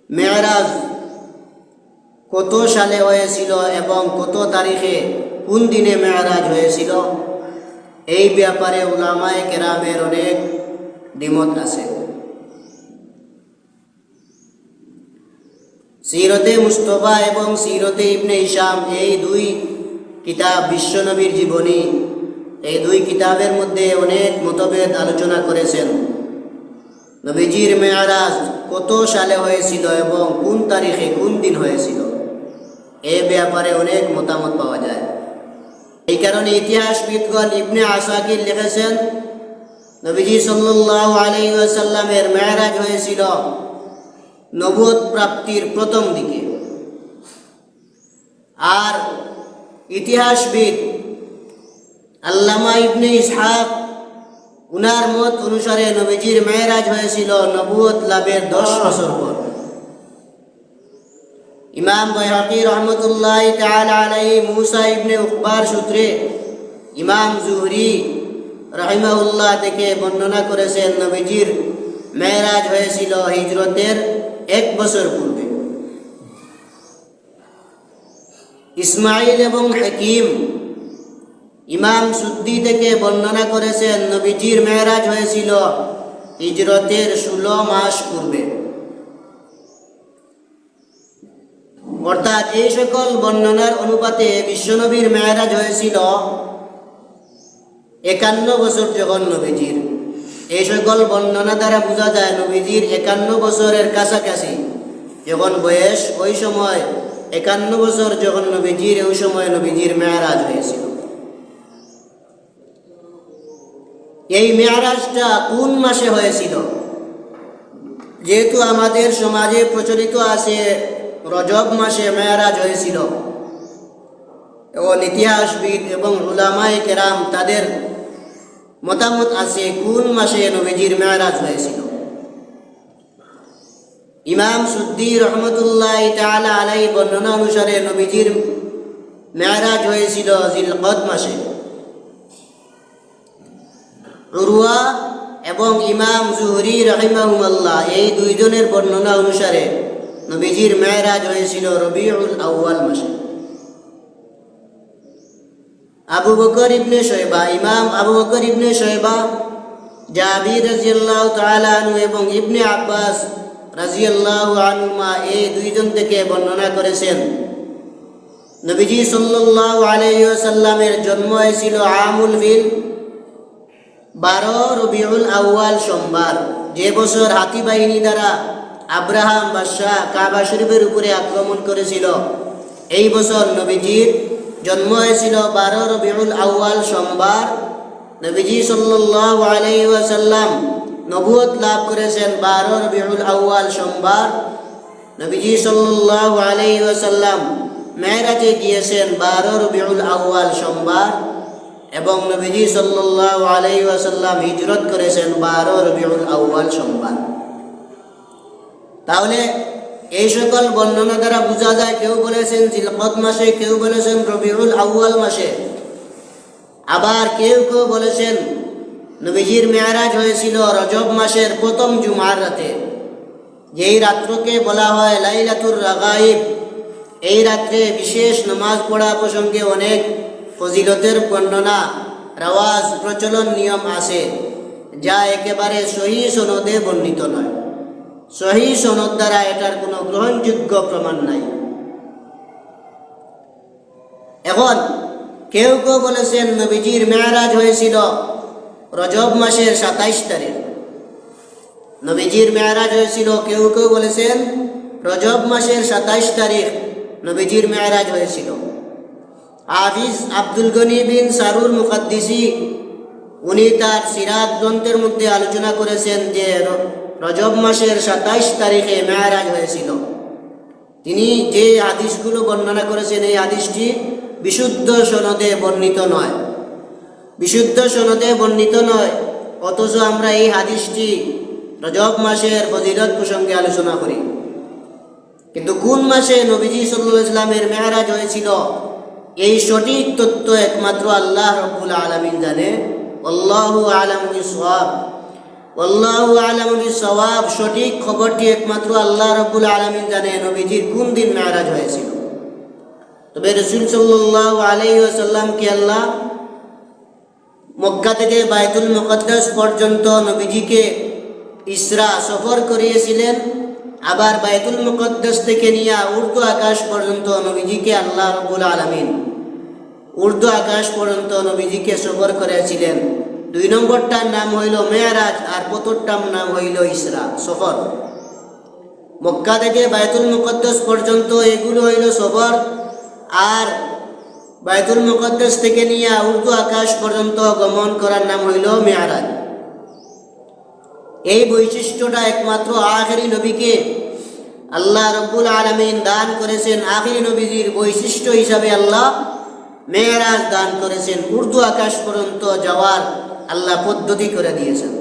মেরাজ কত সালে হয়েছিল এবং কত তারিখে কোন দিনে মেরাজ হয়েছিল, এই ব্যাপারে উলামায়ে কেরামের অনেক দ্বিমত আছে। সিরতে মুস্তফা এবং সিরতে ইবনে হিশাম, এই দুই কিতাব বিশ্বনবীর জীবনী, এই দুই কিতাবের মধ্যে অনেক মতভেদ আলোচনা করেছেন। নবীজির মেরাজ কত সালে হয়েছিল এবং কোন তারিখে কোন দিন হয়েছিল, এ ব্যাপারে অনেক মতামত পাওয়া যায়। এই কারণে ইতিহাসবিদগণ ইবনে আসাকির লিখেছেন, নবীজি সাল্লাল্লাহু আলাইহি ওয়াসাল্লামের মেরাজ হয়েছিল নবুয়ত প্রাপ্তির প্রথম দিকে। আর ইতিহাসবিদ আল্লামা ইবনে ইসহাক, উনার মত অনুসারে নবীজির মেরাজ হয়েছিল নবুয়ত লাভের 10 বছর পর। ইমাম বাইহাকি রহমতুল্লাহি তাআলা আলাইহি মুসা ইবনে উকবার সূত্রে ইমাম জুহরি রাহিমাহুল্লাহ থেকে বর্ণনা করেছেন, নবীজির মেরাজ হয়েছিল হিজরতের 1 বছর পূর্বে। ইসমাইল এবং হাকিম ইমাম সুদ্দি থেকে বর্ণনা করেছেন, নবীজির মেরাজ হয়েছিল হিজরতের 16 মাস পূর্বে। অর্থাৎ এই সকল বর্ণনার অনুপাতে বিশ্বনবীর মেরাজ হয়েছিল 51 বছর যখন নবীজির। এই সকল বর্ণনা দ্বারা বোঝা যায় নবীজির 51 বছরের কাছাকাছি যখন বয়স, ওই সময় 51 বছর যখন নবীজির, ওই সময় নবীজির মেরাজ হয়েছিল। এই মেরাজটা কোন মাসে হয়েছিল? যেহেতু আমাদের সমাজে প্রচলিত আছে রজব মাসে মেরাজ হয়েছিল, এবং ইতিহাসবিদ এবং উলামায়ে কেরাম তাদের মতামত আছে কোন মাসে নবীজির মেরাজ হয়েছিল। ইমাম সুদ্দি রহমতুল্লাহি তাআলা আলাইহি বর্ণনা অনুসারে নবীজির মেরাজ হয়েছিল জিলকদ মাসে। উরওয়া এবং ইমাম জুহরি রাহিমাহুল্লাহ, এই দুইজনের বর্ণনা অনুসারে নবীজির মেরাজ হয়েছিল রবিউল আউয়াল মাসে। আবু বকর ইবনে শয়বা, ইমাম আবু বকর ইবনে শয়বা, জাবির রাদিয়াল্লাহু তাআলা আনহু এবং ইবনে আব্বাস রাদিয়াল্লাহু আনহুমা, এই দুইজন থেকে বর্ণনা করেছেন, নবীজি সাল্লাল্লাহু আলাইহি ওয়াসাল্লামের জন্ম হয়েছিল আমুল ফিল 12 রবিউল আউয়াল সোমবার, যে বছর হাতি বাহিনী দ্বারা আব্রাহাম বাদশাহ কাবা শরীফের উপরে আক্রমণ করেছিল, এই বছর নবীজির জন্ম হয়েছিল 12 রবিউল আউয়াল সোমবার। নবীজি সাল্লাল্লাহু আলাইহি ওয়াসাল্লাম নবুয়ত লাভ করেছেন 12 রবিউল আউয়াল সোমবার। নবীজি সাল্লাল্লাহু আলাইহি ওয়াসাল্লাম মেরাজে গিয়েছেন 12 রবিউল আউয়াল সোমবার, এবং নবীজি সাল্লাল্লাহু আলাইহি ওয়াসাল্লাম হিজরত করেছেন 12 রবিউল আউয়াল সোমবার। তাহলে এই সকল বর্ণনা দ্বারা বোঝা যায়, কেউ বলেছেন জিলকদ মাসে, কেউ বলেছেন রবিউল আউয়াল মাসে, আবার কেউ কেউ বলেছেন নবীজির মেরাজ হয়েছিল রজব মাসের প্রথম জুমার রাতে, যেই রাত্রকে বলা হয় লাইলাতুর রাগাইব। এই রাত্রে বিশেষ নামাজ পড়া প্রসঙ্গে অনেক ফজিলতের বর্ণনা, রেওয়াজ, প্রচলন, নিয়ম আছে, যা একেবারে সহি সনদে বর্ণিত নয়। সহি সনদ দ্বারা এটার কোনো গ্রহণযোগ্য প্রমাণ নাই। এখন কেউ কেউ বলেছেন নবীজির মেরাজ হয়েছিল রজব মাসের 27 তারিখ। নবীজির মেরাজ হয়েছিল, কেউ কেউ বলেছেন রজব মাসের 27 তারিখ নবীজির মেরাজ হয়েছিল। হাফিজ আব্দুল গনি বিন সারুর মুকাদ্দিসি, উনি তার সিরাত গ্রন্থের মধ্যে আলোচনা করেছেন যে রজব মাসের 27 তারিখে মেরাজ হয়েছিল। তিনি যে হাদিসগুলো বর্ণনা করেছেন, এই হাদিসটি বিশুদ্ধ সনদে বর্ণিত নয়, বিশুদ্ধ সনদে বর্ণিত নয়, অথচ আমরা এই হাদিসটি রজব মাসের ফজিলত প্রসঙ্গে আলোচনা করি। কিন্তু কোন মাসে নবীজি সাল্লাল্লাহু আলাইহি ওয়াসাল্লামের মেরাজ হয়েছিল, এই সঠিক তথ্য একমাত্র আল্লাহ রাব্বুল আলামিন জানে। আল্লাহু আ'লামু বিস-সাওয়াব। আল্লাহু আ'লামু বিস-সাওয়াব। সঠিক খবরটি একমাত্র আল্লাহ রাব্বুল আলামিন জানেন নবীজির কোন দিন মেরাজ হয়েছিল। তবে রাসূল সাল্লাল্লাহু আলাইহি ওয়াসাল্লামকে আল্লাহ মক্কা থেকে বাইতুল মুকদ্দাস পর্যন্ত নবীজিকে ইসরা সফর করিয়েছিলেন। আবার বাইতুল মুকদ্দাস থেকে নিয়ে উর্দু আকাশ পর্যন্ত নবীজিকে আল্লাহ রাব্বুল আলামিন উর্দু আকাশ পর্যন্ত নবীজিকে সফর করেছিলেন। 2 নম্বরটার নাম হইল মেরাজ, আর প্রথমটার নাম হইল ইসরা সফর। মক্কা থেকে বাইতুল মুকদ্দাস পর্যন্ত এগুলো হইল সফর, আর বাইতুল মুকদ্দাস থেকে নিয়ে উর্দু আকাশ পর্যন্ত গমন করার নাম হইল মেরাজ। এই বৈশিষ্ট্যটা একমাত্র আখিরি নবীকে আল্লাহ রাব্বুল আলামিন দান করেছেন। আখিরি নবীর বৈশিষ্ট্য হিসাবে আল্লাহ মেরাজ দান করেছেন, উর্দু আকাশ পর্যন্ত যাওয়ার আল্লাহ পদ্ধতি করে দিয়েছেন।